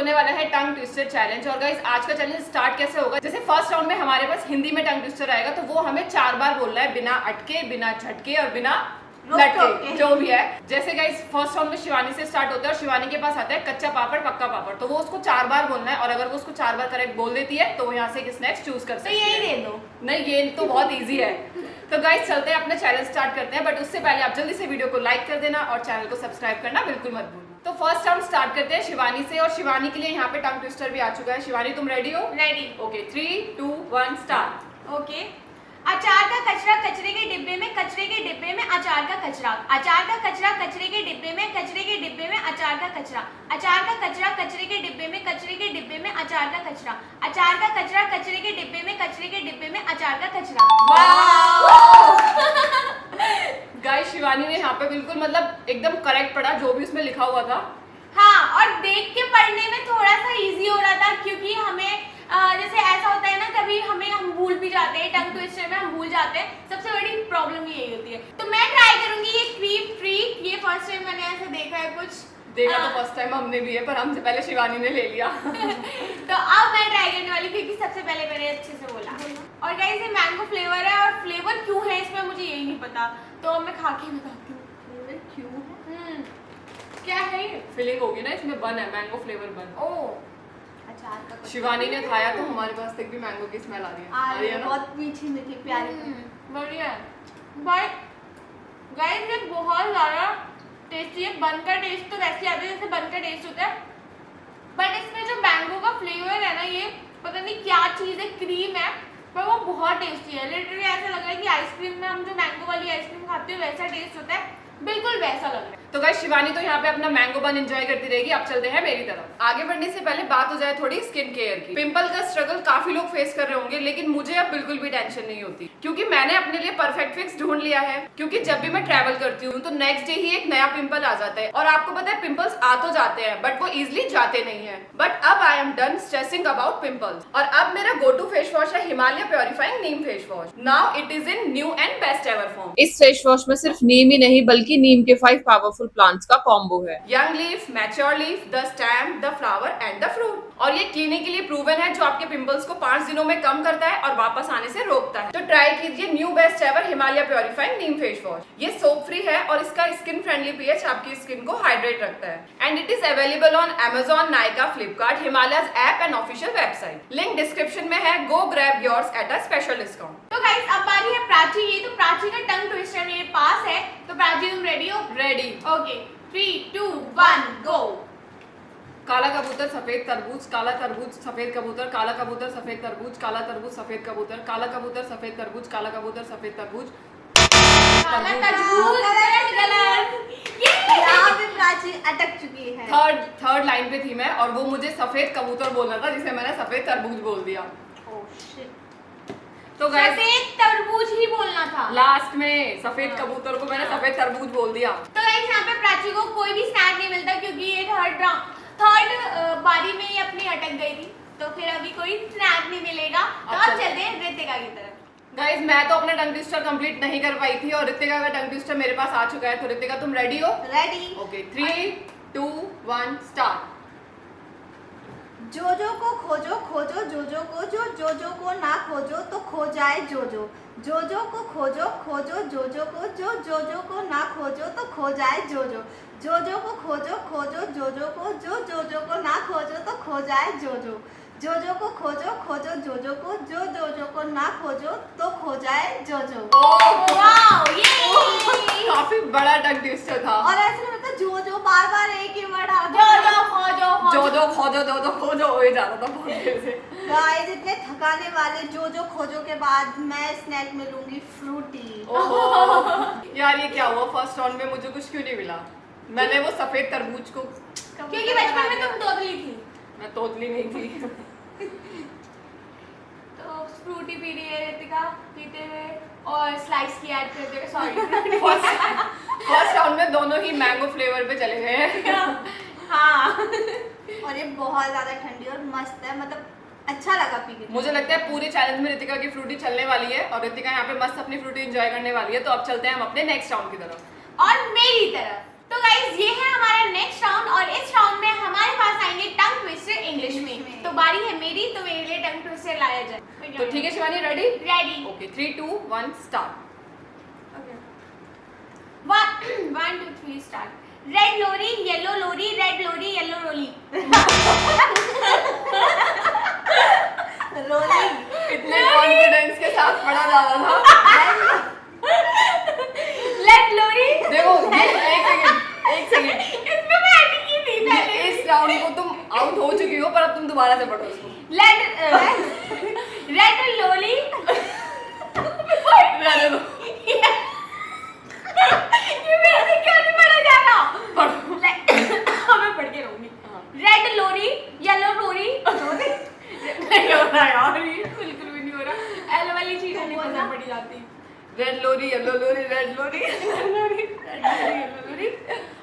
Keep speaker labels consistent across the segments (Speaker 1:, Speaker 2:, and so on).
Speaker 1: होने वाला है टंग ट्विस्टर चैलेंज। और गाइस आज का चैलेंज स्टार्ट कैसे होगा, जैसे फर्स्ट राउंड में हमारे पास हिंदी में टंग ट्विस्टर आएगा तो वो हमें 4 बार बोलना है, बिना अटके, बिना झटके और बिना लटके, जो भी है। जैसे गाइस फर्स्ट राउंड में शिवानी से स्टार्ट होता है और शिवानी के पास आता है कच्चा पापड़ पक्का पापड़, तो वो उसको 4 बार बोलना है और अगर वो उसको 4 बार करेक्ट बोल देती है तो वो यहाँ से एक स्नैक्स चूज कर सकती है।
Speaker 2: तो यही दे दो।
Speaker 1: नहीं, ये तो बहुत इजी है। तो गाइस चलते हैं, अपना चैलेंज स्टार्ट करते हैं, बट उससे पहले आप जल्दी से वीडियो को लाइक कर देना और चैनल को सब्सक्राइब करना बिल्कुल मत भूलना। तो फर्स्ट राउंड स्टार्ट करते हैं शिवानी से, और शिवानी के लिए यहाँ पे टंग ट्विस्टर भी आ चुका है। शिवानी तुम रेडी हो?
Speaker 2: रेडी।
Speaker 1: Okay 3, 2, 1 start.
Speaker 2: ओके। अचार का कचरा कचरे के डिब्बे में, कचरे के डिब्बे में अचार का कचरा, अचार का कचरा कचरे के डिब्बे में, कचरे के डिब्बे में अचार का कचरा, अचार का कचरा कचरे के डिब्बे में, कचरे के डिब्बे में अचार का कचरा, अचार का कचरा कचरे के डिब्बे में, कचरे के डिब्बे में अचार का कचरा।
Speaker 1: गाइस शिवानी ने यहाँ पे बिल्कुल मतलब एकदम करेक्ट पढ़ा जो भी उसमें लिखा हुआ था।
Speaker 2: हाँ, और देख के पढ़ने में थोड़ा सा इजी हो रहा था, क्योंकि हमें जैसे ऐसा होता है ना, कभी हम भूल भी जाते हैं, टंग ट्विस्टर में हम भूल जाते हैं, सबसे बड़ी प्रॉब्लम यही होती है। तो मैं ट्राई करूंगी ये क्रीप ट्रीट, ये फर्स्ट टाइम मैंने ऐसे देखा है कुछ।
Speaker 1: देखा तो फर्स्ट टाइम हमने भी है, पर हमसे पहले शिवानी ने ले लिया।
Speaker 2: तो अब मैं ट्राई करने वाली, क्योंकि सबसे पहले मैंने अच्छे से बोला। और गाइस ये मैंगो फ्लेवर है, और फ्लेवर क्यों है इसमें मुझे यही नहीं पता, तो मैं खा के बताती हूँ फ्लेवर क्यों है। क्या है ये?
Speaker 1: फीलिंग होगी ना इसमें, बन है मैंगो फ्लेवर बन।
Speaker 2: ओ अचार का
Speaker 1: शिवानी ने खाया तो हमारे पास तक भी मैंगो की स्मेल आ रही है ना?
Speaker 2: बहुत मीठी मीठी प्यारी बढ़िया है। बट गाइस ये बहुत ज़्यादा टेस्टी है। बन का टेस्ट तो वैसे आता है जैसे बन का टेस्ट होता है, बट इसमें जो मैंगो का फ्लेवर है ना, ये पता नहीं क्या चीज़ है, क्रीम है, पर वो बहुत टेस्टी है। लिटरली ऐसा लग रहा है कि आइसक्रीम में हम जो मैंगो वाली आइसक्रीम खाते हैं वैसा टेस्ट होता है, बिल्कुल वैसा लग रहा है।
Speaker 1: तो गाइस शिवानी तो यहाँ पे अपना मैंगो बन एंजॉय करती रहेगी। अब चलते हैं मेरी तरफ। आगे बढ़ने से पहले बात हो जाए थोड़ी स्किन केयर की। पिंपल का स्ट्रगल काफी लोग फेस कर रहे होंगे, लेकिन मुझे अब बिल्कुल भी टेंशन नहीं होती, क्योंकि मैंने अपने लिए परफेक्ट फिक्स ढूंढ लिया है। क्योंकि जब भी मैं ट्रैवल करती हूँ तो नेक्स्ट डे ही एक नया पिंपल आ जाता है, और आपको पता है पिंपल्स आ तो जाते हैं बट वो इजिली जाते नहीं है। बट अब I am done stressing about pimples, और अब मेरा गो टू फेस वॉश है Himalaya purifying neem face wash. Now it is in new and best ever form.
Speaker 3: इस फेस वॉश में सिर्फ नीम ही नहीं बल्कि नीम के 5 पावरफुल प्लांट्स का कॉम्बो है।
Speaker 1: Young leaf, mature leaf, the stem, the flower and the fruit. और ये क्लिनिकली प्रूवन है, जो आपके पिंपल्स को 5 दिनों में कम करता है और वापस आने से रोकता है। तो ट्राई कीजिए new best ever Himalaya purifying neem face wash. ये सोप फ्री है और इसका स्किन फ्रेंडली पीएच आपकी स्किन को हाइड्रेट रखता है। And it is available on Amazon, Nykaa, Flipkart, Himalaya's app and official website. Link description में है। Go grab yours at a special discount.
Speaker 2: तो गाइस अब बारी है प्राची की। तो प्राची का टंग ट्विस्टर मेरे पास है, तो प्राची तुम रेडी हो?
Speaker 1: रेडी।
Speaker 2: ओके 3, 2, 1 गो।
Speaker 1: काला कबूतर सफेद तरबूज, काला तरबूज सफेद कबूतर, काला कबूतर सफेद तरबूज, काला तरबूज सफेद कबूतर, काला कबूतर सफेद तरबूज, काला कबूतर सफेद तरबूज,
Speaker 2: काला तरबूज रेड कलर। यहाँ पे प्राची अटक चुकी है।
Speaker 1: थर्ड लाइन पे थी मैं, और वो मुझे सफेद कबूतर बोलना था जिसे मैंने सफेद तरबूज बोल दिया।
Speaker 2: Oh shit.
Speaker 1: तो गाइस
Speaker 2: सफेद तरबूज ही बोलना था
Speaker 1: लास्ट में सफेद कबूतर को मैंने सफेद तरबूज बोल दिया।
Speaker 2: तो गाइस यहाँ पे प्राची को कोई भी स्नैक नहीं मिलता, क्योंकि ये थर्ड बारी में ही अपनी अटक गई थी, तो फिर अभी कोई स्नैक नहीं मिलेगा। तो अब चलते हैं रितिका की तरफ।
Speaker 1: गाइस मैं तो अपना टंग ट्विस्टर कंप्लीट नहीं कर पाई थी, और रितिका का टंग ट्विस्टर मेरे पास आ चुका है। तो रितिका तुम रेडी हो?
Speaker 2: रेडी।
Speaker 1: Okay 3, 2, 1 start.
Speaker 4: जोजो को खोजो खोजो जोजो को, जोजो को ना खोजो तो खो जाए जोजो। जोजो को खोजो खोजो जोजो को, जोजो को ना खोजो तो खो जाए जोजो। जोजो को खोजो खोजो जोजो को, जोजो को ना खोजो तो खो जाए जोजो। जोजो को खोजो खोजो जोजो को, जोजो को ना खोजो तो खो जाए जोजो।
Speaker 2: वाओ ये
Speaker 1: काफी बड़ा टंग ट्विस्टर था।
Speaker 4: और ऐसे लगता है जोजो बार बार एक ही वर्ड आ
Speaker 2: जोजो खोजो
Speaker 1: जोजो खोजो जोजो खोजो हो ही जाता था बहुत देर से।
Speaker 4: गाइस इतने थकाने वाले जोजो खोजो के बाद मैं स्नैक में लूंगी फ्रूटी।
Speaker 1: ओहो यार ये क्या हुआ, फर्स्ट राउंड में मुझे कुछ क्यों नहीं मिला? मैंने वो सफेद तरबूज को,
Speaker 2: क्योंकि बचपन में तुम तोतली थी।
Speaker 1: मैं तोतली नहीं थी।
Speaker 2: तो फ्रूटी पी रही है रितिका पीते हुए, और स्लाइस की ऐड करते हुए। सॉरी
Speaker 1: फर्स्ट राउंड में दोनों ही मैंगो फ्लेवर पे चले गए हैं।
Speaker 2: हाँ
Speaker 4: और ये बहुत ज्यादा ठंडी और मस्त है, मतलब अच्छा लगा पी के।
Speaker 1: मुझे लगता है पूरे चैलेंज में रितिका की फ्रूटी चलने वाली है, और रितिका यहाँ पे मस्त अपनी फ्रूटी एंजॉय करने वाली है। तो अब चलते हैं हम अपने नेक्स्ट राउंड की तरफ।
Speaker 2: और मेरी तरफ। तो गाइस ये है हमारा नेक्स्ट राउंड, और इस राउंड में हमारे पास आएंगे टंग ट्विस्टर से लाया जाए।
Speaker 1: तो ठीक है Shivani, ready?
Speaker 2: Ready.
Speaker 1: Okay 3 2 1 start.
Speaker 2: 1 2 3 start. Red lorry, yellow lorry, red lorry, yellow rolly.
Speaker 4: Rolly.
Speaker 1: इतने कॉन्फिडेंस के साथ पढ़ा जा रहा था।
Speaker 2: Red lorry.
Speaker 1: देखो ये एक सेकंड
Speaker 2: इसमें मैं एडिट की थी पहले।
Speaker 1: इस राउंड को तुम आउट हो चुकी हो, पर अब तुम दोबारा से पढ़ो इसको।
Speaker 2: Red lolly.
Speaker 1: रहने दो।
Speaker 2: ये मेरे से क्यों नहीं पढ़ा जा रहा?
Speaker 1: पढ़ो।
Speaker 2: मैं पढ़ के रहूंगी। Red lorry, yellow Rory. नहीं हो रहा यार, ये बिल्कुल भी नहीं हो रहा। एल वाली चीजें नहीं पसंद पड़ी जाती।
Speaker 1: Red lorry, yellow lorry, red lorry, yellow लोरी।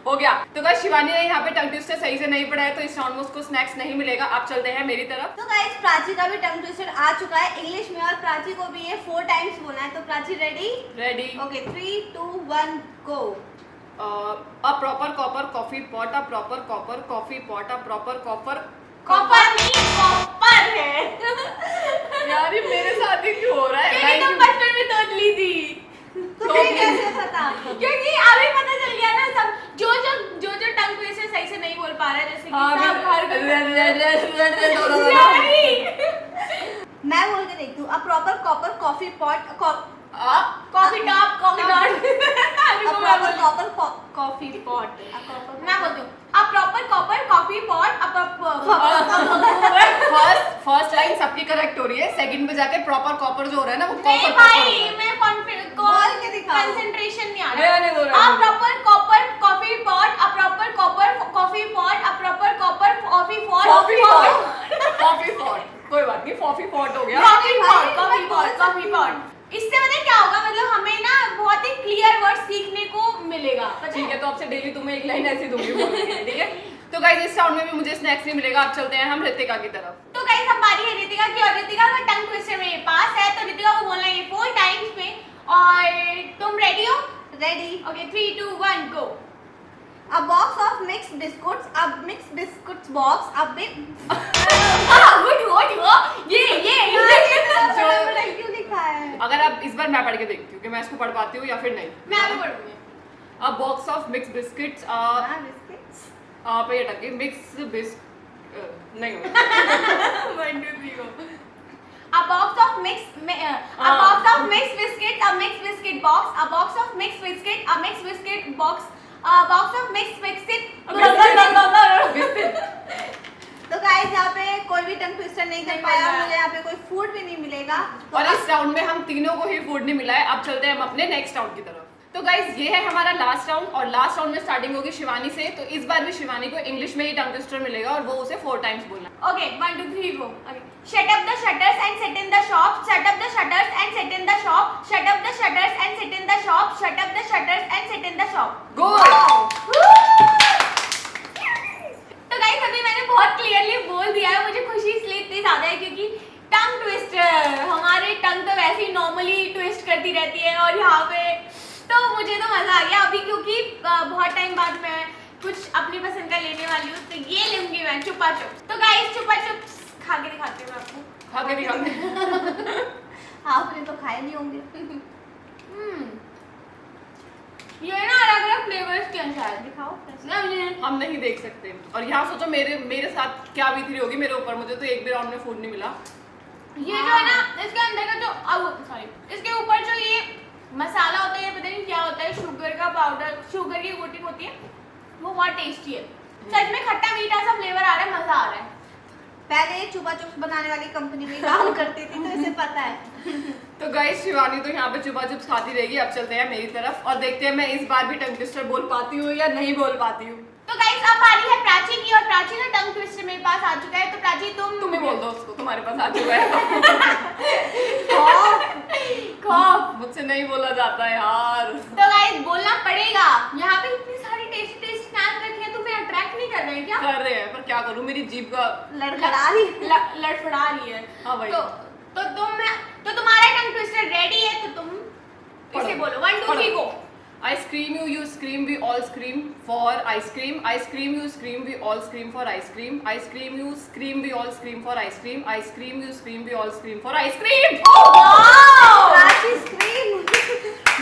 Speaker 1: हो गया। तो गाइस शिवानी ने यहाँ पे टंग ट्विस्टर सही से नहीं पढ़ा है, तो इस राउंड में उसको स्नैक्स नहीं मिलेगा। आप चलते हैं मेरी तरफ।
Speaker 4: तो गाइस प्राची का भी टंग ट्विस्टर आ चुका है इंग्लिश में, और प्राची को भी ये 4 टाइम्स बोलना है। तो Prachi ready?
Speaker 1: Ready.
Speaker 4: Okay 3 2 1 go.
Speaker 1: A proper copper coffee pot, a proper copper coffee pot, a proper copper.
Speaker 2: Copper नहीं, कॉपर है।
Speaker 1: यार ये मेरे साथ ही क्यों हो रहा है?
Speaker 2: क्योंकि तुम बचपन में तोड़ ली थी।
Speaker 4: तो फिर कैसे पता?
Speaker 2: क्योंकि अभी पता चल गया ना सब, जो टंग ट्विस्टर सही से नहीं बोल पा रहा है, जैसे कि सब हर यारी।
Speaker 4: मैं बोल के देखती हूँ। A proper copper coffee pot,
Speaker 2: coffee top, coffee dot.
Speaker 4: Proper copper coffee pot.
Speaker 2: मैं बोलती हूँ a proper copper coffee pot, a
Speaker 1: first line सबकी करेक्ट हो रही है, सेकंड पे जाके प्रॉपर कॉपर जो हो रहा है ना वो
Speaker 2: नहीं
Speaker 1: कॉपर
Speaker 2: भाई, मैं
Speaker 4: बोल के दिखाओ।
Speaker 2: कंसंट्रेशन नहीं आ
Speaker 1: रहने दो,
Speaker 2: रहा।
Speaker 1: रहने
Speaker 2: अ
Speaker 1: दो।
Speaker 2: Proper copper coffee pot, a proper copper coffee pot, a proper copper coffee pot,
Speaker 1: coffee pot. कोई बात नहीं, कॉफी पॉट हो गया।
Speaker 2: Coffee pot, coffee pot, coffee pot. इससे पता है क्या होगा, मतलब हमें ना बहुत ही क्लियर वर्ड सीखने को मिलेगा।
Speaker 1: ठीक है, तो आपसे डेली तुम्हें एक लाइन ऐसी दूंगी बोलने के लिए, ठीक है? तो गाइस इस राउंड में भी मुझे स्नैक्स नहीं मिलेगा। अब चलते हैं हम रितिका की तरफ।
Speaker 2: तो गाइस अब बारी है रितिका की, और रितिका का टंग ट्विस्टर मेरे पास है, तो रितिका को बोलना है 4 टाइम्स में। और तुम रेडी हो?
Speaker 4: Ready.
Speaker 2: Okay 3 2 1 go.
Speaker 4: A box of mixed biscuits, a mixed biscuits box, a big
Speaker 2: good हुआ ये
Speaker 4: क्यों लिखा है?
Speaker 1: अगर आप इस बार मैं पढ़ के देखती हूँ कि मैं इसको पढ़ पाती हूँ या फिर नहीं।
Speaker 2: मैं भी पढ़ूंगी।
Speaker 1: A box of mix biscuits,
Speaker 4: हाँ बिस्किट्स।
Speaker 1: पे अटक गई। मिक्स नहीं होगा।
Speaker 2: 1 2 3 go. A box of mixed biscuit, a mixed biscuit box, a box of mixed biscuit, a mixed biscuit box, a box of mixed biscuit.
Speaker 4: तो guys यहाँ पे कोई भी टंग ट्विस्टर नहीं कर पाया, और मुझे यहाँ पे कोई फूड भी नहीं मिलेगा। तो
Speaker 1: और इस राउंड में हम तीनों को ही फूड नहीं मिला है। अब चलते हैं हम अपने नेक्स्ट राउंड की तरफ। तो गाइस ये है हमारा लास्ट राउंड, और लास्ट राउंड में स्टार्टिंग होगी शिवानी से। तो इस बार भी शिवानी को इंग्लिश में ही टंग ट्विस्टर मिलेगा, और वो उसे 4 टाइम्स बोलना है।
Speaker 2: Okay, 1 2 3 go. Okay. Shut up the shutters and sit in the shop. Shut up the shutters and sit in the shop. Shut up the shutters and sit in the shop. Shut up the shutters and sit in the shop.
Speaker 1: Good.
Speaker 2: तो guys अभी मैंने बहुत clearly बोल दिया है। मुझे खुशी इसलिए इतनी ज्यादा है क्योंकि टंग ट्विस्टर, हमारे टंग तो वैसे ही नॉर्मली ट्विस्ट करती रहती है, और यहाँ पे तो मुझे तो मजा आ गया अभी, क्योंकि बहुत टाइम बाद मैं कुछ अपनी पसंद का लेने वाली हूँ। तो ये लूंगी मैं चुपा चुप। तो गाइस चुपा चुप खा के दिखाती हूँ मैं आपको।
Speaker 1: खा के दिखाते हैं।
Speaker 4: आपने तो खाए नहीं होंगे।
Speaker 2: ये ना अलग अलग फ्लेवर्स के अंदर है।
Speaker 4: दिखाओ।
Speaker 1: हम नहीं देख सकते। और यहाँ सोचो मेरे साथ क्या बीती होगी मेरे ऊपर। मुझे तो एक भी राउंड में फूड नहीं मिला।
Speaker 2: ये जो है ना, इसके अंदर का जो सॉरी, इसके ऊपर जो ये मसाला होता है, ये पता नहीं क्या होता है, शुगर का पाउडर, शुगर की कोटिंग होती है, वो बहुत टेस्टी है। सच में खट्टा मीठा सा फ्लेवर आ रहा है, मजा आ रहा है।
Speaker 4: पहले ये चुपा चुप्स बनाने वाली कंपनी में काम करती थी, तो इसे पता है।
Speaker 1: तो गाइस शिवानी तो यहाँ पे चुपा चुप्स खाती रहेगी। अब चलते हैं मेरी तरफ, और देखते हैं मैं इस बार भी टंग ट्विस्टर बोल पाती हूँ या नहीं बोल पाती हूँ।
Speaker 2: तो गाइस अब बारी है प्राची की, और प्राची का टंग ट्विस्टर मेरे पास आ चुका है। तो प्राची
Speaker 1: तुम ही बोल दो उसको, तुम्हारे पास आ चुका है।
Speaker 2: खौफ।
Speaker 1: मुझसे नहीं बोला जाता है यार।
Speaker 2: तो गाइस बोलना पड़ेगा। यहाँ पे इतनी सारी टेस्टी स्नैक्स रखी है, तुम्हें अट्रैक्ट नहीं कर रहे हैं क्या?
Speaker 1: कर रहे हैं, पर क्या करूँ, मेरी जीभ का
Speaker 4: लड़खड़ा रही।
Speaker 2: लड़खड़ा रही है।
Speaker 1: हाँ भाई।
Speaker 2: तो तुम्हारा टंग ट्विस्टर रेडी है, तो तुम इसे बोलो 1 2 3 गो।
Speaker 1: I scream you, you scream, we all scream for ice cream. I scream you, scream, we all scream for ice cream. I scream you, scream, we all scream for ice cream. I scream you, scream, we all scream for ice cream.
Speaker 4: राशि scream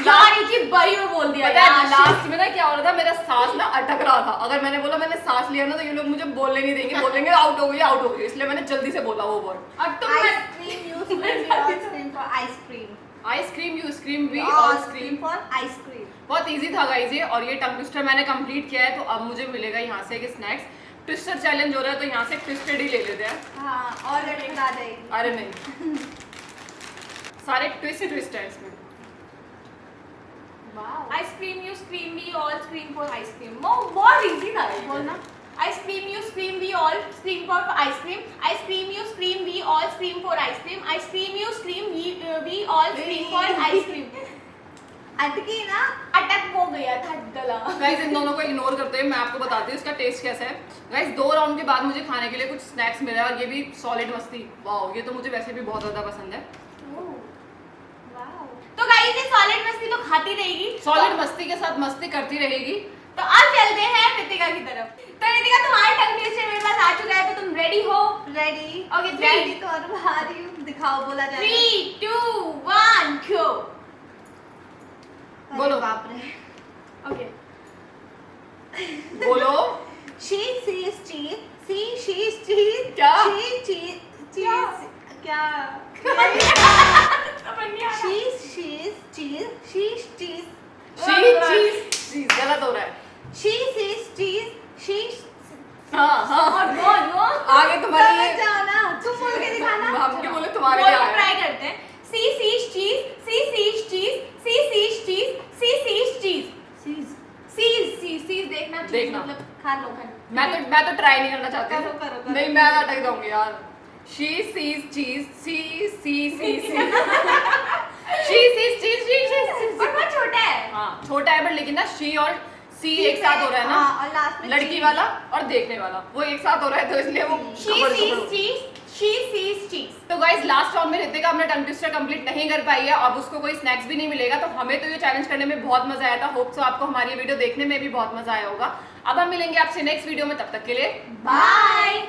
Speaker 2: यार एक ही बारी में बोल दिया
Speaker 1: पता है
Speaker 2: यार।
Speaker 1: लास्ट में ना क्या हो रहा था, मेरा सांस ना अटक रहा था। अगर मैंने बोला मैंने सांस लिया ना तो ये लोग मुझे बोलने नहीं देंगे, बोलेंगे आउट हो गई, इसलिए मैंने जल्दी से बोला वो वर्ड।
Speaker 2: अब तुम
Speaker 4: ice cream you scream we all scream for ice cream
Speaker 1: I scream, you scream, we all scream.
Speaker 4: For ice cream.
Speaker 1: बहुत इजी था गाइस ये, और ये टंग ट्विस्टर मैंने कंप्लीट किया है, तो अब मुझे मिलेगा यहाँ से एक स्नैक्स। ट्विस्टर चैलेंज हो रहा है तो यहाँ से ट्विस्टेड ही ले लेते हैं।
Speaker 4: हाँ और रेटिंग आ जाएगी।
Speaker 1: अरे नहीं, सारे ट्विस्ट है इसमें।
Speaker 2: I scream, you scream, we all scream for ice cream. बहुत easy था ये।
Speaker 4: बोलना।
Speaker 2: I scream, you scream, we all scream for ice cream. I scream, you scream, we all scream for ice cream. I scream, you scream, we all scream for ice cream.
Speaker 4: अटकी ना।
Speaker 2: अटक हो गया था गला।
Speaker 1: गाइस इन दोनों को ignore करते हैं, मैं आपको बताती हूँ इसका टेस्ट कैसा है। गाइस 2 राउंड के बाद मुझे खाने के लिए कुछ स्नैक्स मिला और ये भी सॉलिड मस्ती। वाओ, ये तो मुझे वैसे भी बहुत ज्यादा पसंद है।
Speaker 2: तो गाइस ये सॉलिड मस्ती तो खाती रहेगी।
Speaker 1: सॉलिड मस्ती के साथ मस्ती करती रहेगी।
Speaker 2: तो अब चलते हैं रितिका की तरफ। तो रितिका तुम्हारा टंग ट्विस्टर मेरे पास आ चुका है, तो तुम रेडी हो?
Speaker 4: रेडी।
Speaker 2: Okay,
Speaker 4: रेडी तो और भारी हूँ। दिखाओ बोला जाए।
Speaker 2: 3, 2, 1 go।
Speaker 1: बोलो।
Speaker 4: बाप रे।
Speaker 2: ओके।
Speaker 1: बोलो।
Speaker 4: She sees cheese. She's cheese.
Speaker 1: क्या?
Speaker 4: She cheese. क्या? She's cheese. She's cheese.
Speaker 1: चीज गलत हो रहा है।
Speaker 4: She sees cheese. She's
Speaker 1: हाँ
Speaker 2: और वो
Speaker 1: आगे तुम्हारे
Speaker 4: समझ
Speaker 1: लिए
Speaker 4: जाओ ना। तुम बोल के दिखाना।
Speaker 1: हम क्या बोले तुम्हारे लिए आया।
Speaker 2: ट्राई करते हैं। सी सीज चीज, सी सीज चीज, सी सीज चीज, सी सीज चीज,
Speaker 4: She's
Speaker 2: सीज देखना cheese
Speaker 1: देखना।
Speaker 2: मतलब
Speaker 4: खा लो।
Speaker 1: मैं तो ट्राई नहीं करना चाहती हूँ।
Speaker 4: करो।
Speaker 1: नहीं मैं अटक जाऊंगी यार। She sees cheese, she
Speaker 2: और बहुत छोटा है।
Speaker 1: हाँ छोटा है, बट लेकिन ना she और C एक साथ हो रहा है ना।
Speaker 4: हाँ, और लास्ट में
Speaker 1: लड़की
Speaker 4: cheese।
Speaker 1: वाला और देखने वाला वो एक साथ हो रहा है, तो इसलिए वो
Speaker 2: She
Speaker 1: खबर
Speaker 2: sees
Speaker 1: खबर।
Speaker 2: cheese, she sees cheese।
Speaker 1: तो गाइस लास्ट राउंड में रितिका अपना टंग ट्विस्टर कंप्लीट नहीं कर पाई है, अब उसको कोई स्नैक्स भी नहीं मिलेगा। तो हमें तो ये चैलेंज करने में बहुत मजा आया था। होप सो आपको हमारी वीडियो देखने में भी बहुत मजा आया होगा। अब हम मिलेंगे आपसे नेक्स्ट वीडियो में, तब तक के लिए
Speaker 2: बाय।